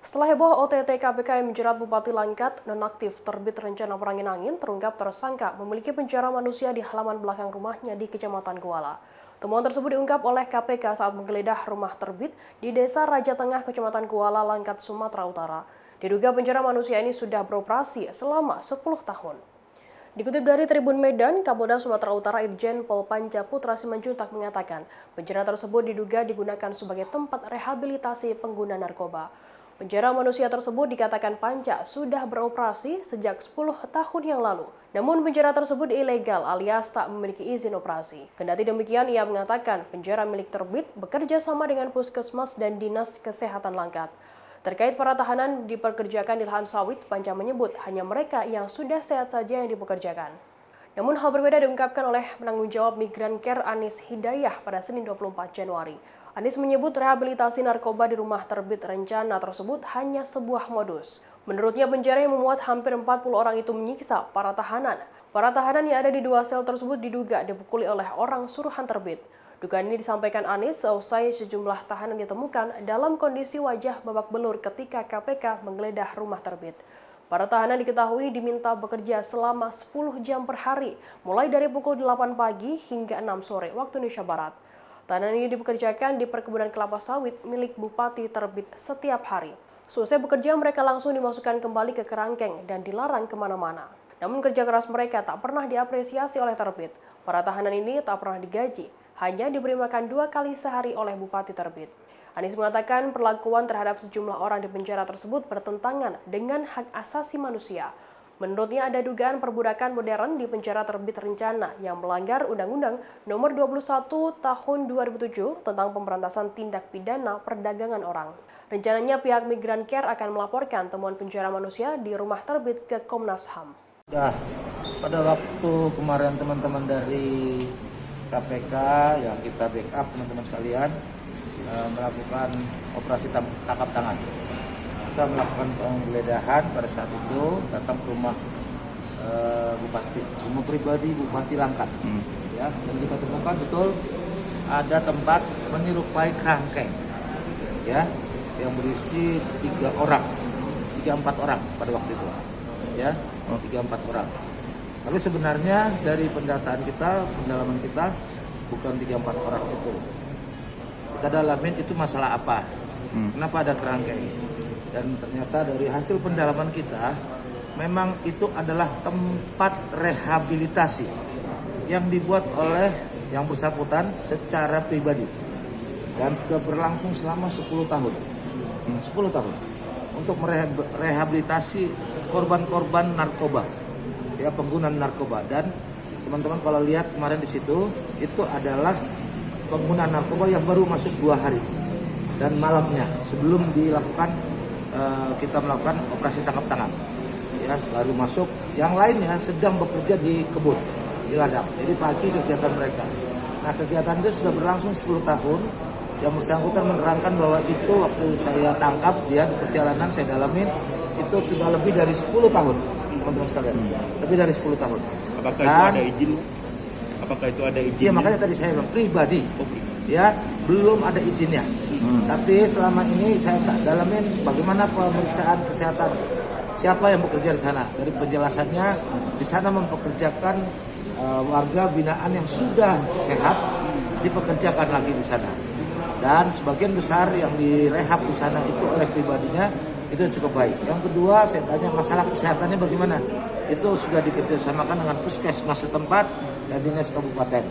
Setelah heboh OTT KPK yang menjerat Bupati Langkat nonaktif terbit rencana perangin angin, terungkap tersangka memiliki penjara manusia di halaman belakang rumahnya di Kecamatan Kuala. Temuan tersebut diungkap oleh KPK saat menggeledah rumah terbit di Desa Raja Tengah, Kecamatan Kuala, Langkat, Sumatera Utara. Diduga penjara manusia ini sudah beroperasi selama 10 tahun. Dikutip dari Tribun Medan, Kapolda Sumatera Utara Irjen Pol Panca Putra Simanjuntak mengatakan, penjara tersebut diduga digunakan sebagai tempat rehabilitasi pengguna narkoba. Penjara manusia tersebut dikatakan Panca sudah beroperasi sejak 10 tahun yang lalu. Namun penjara tersebut ilegal alias tak memiliki izin operasi. Kendati demikian, ia mengatakan penjara milik terbit bekerja sama dengan Puskesmas dan Dinas Kesehatan Langkat. Terkait para tahanan dipekerjakan di lahan sawit, Panca menyebut hanya mereka yang sudah sehat saja yang dipekerjakan. Namun hal berbeda diungkapkan oleh penanggung jawab Migran Care Anis Hidayah pada Senin 24 Januari. Anis menyebut rehabilitasi narkoba di rumah terbit rencana tersebut hanya sebuah modus. Menurutnya penjara yang memuat hampir 40 orang itu menyiksa para tahanan. Para tahanan yang ada di dua sel tersebut diduga dipukuli oleh orang suruhan terbit. Dugaan ini disampaikan Anis seusai sejumlah tahanan ditemukan dalam kondisi wajah babak belur ketika KPK menggeledah rumah terbit. Para tahanan diketahui diminta bekerja selama 10 jam per hari, mulai dari pukul 8 pagi hingga 6 sore waktu Indonesia Barat. Tahanan ini dipekerjakan di perkebunan kelapa sawit milik Bupati Terbit setiap hari. Selesai bekerja, mereka langsung dimasukkan kembali ke kerangkeng dan dilarang kemana-mana. Namun kerja keras mereka tak pernah diapresiasi oleh Terbit. Para tahanan ini tak pernah digaji, hanya diberi makan 2 kali sehari oleh Bupati Terbit. Anis mengatakan perlakuan terhadap sejumlah orang di penjara tersebut bertentangan dengan hak asasi manusia. Menurutnya ada dugaan perbudakan modern di penjara terbit rencana yang melanggar Undang-Undang Nomor 21 Tahun 2007 tentang pemberantasan tindak pidana perdagangan orang. Rencananya pihak Migran Care akan melaporkan temuan penjara manusia di rumah terbit ke Komnas HAM. Pada waktu kemarin teman-teman dari KPK yang kita backup teman-teman sekalian melakukan operasi tangkap tangan. Kita melakukan penggeledahan pada saat itu, datang ke rumah Bupati, rumah pribadi Bupati Langkat. Ya, dan kita temukan betul ada tempat menyerupai kerangkeng, ya, yang berisi 3 orang, 3-4 orang pada waktu itu, ya, 3-4 orang. Tapi sebenarnya dari pendataan kita, pendalaman kita bukan 3-4 orang itu. Kita dalamin itu masalah apa? Kenapa ada kerangkeng? Dan ternyata dari hasil pendalaman kita, memang itu adalah tempat rehabilitasi yang dibuat oleh yang bersangkutan secara pribadi dan sudah berlangsung selama 10 tahun. 10 tahun untuk merehabilitasi korban-korban narkoba, ya, pengguna narkoba. Dan teman-teman kalau lihat kemarin di situ, itu adalah pengguna narkoba yang baru masuk 2 hari dan malamnya sebelum dilakukan kita melakukan operasi tangkap tangan, ya, baru masuk. Yang lainnya sedang bekerja di kebun, di ladang. Jadi pagi kegiatan mereka. Nah, kegiatan itu sudah berlangsung 10 tahun. Yang bersangkutan menerangkan bahwa itu waktu saya tangkap dia di perjalanan saya dalamin itu sudah lebih dari 10 tahun, teman-teman sekalian. Lebih dari 10 tahun. Apakah itu ada izin? Apakah itu ada izin? Iya, makanya tadi saya bilang pribadi. Ya, belum ada izinnya. Tapi selama ini saya tak dalamin bagaimana pemeriksaan kesehatan, siapa yang bekerja di sana. Dari penjelasannya, di sana mempekerjakan warga binaan yang sudah sehat, dipekerjakan lagi di sana. Dan sebagian besar yang direhab di sana itu oleh pribadinya, itu cukup baik. Yang kedua, saya tanya masalah kesehatannya bagaimana. Itu sudah dikerjasamakan dengan Puskesmas setempat dan Dinas Kabupaten.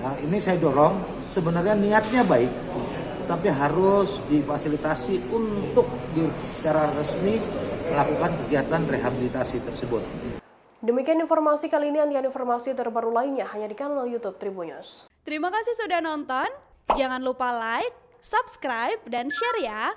Nah, ini saya dorong, sebenarnya niatnya baik, tapi harus difasilitasi untuk secara resmi melakukan kegiatan rehabilitasi tersebut. Demikian informasi kali ini, nantikan informasi terbaru lainnya hanya di kanal YouTube Tribun News. Terima kasih sudah nonton, jangan lupa like, subscribe, dan share ya!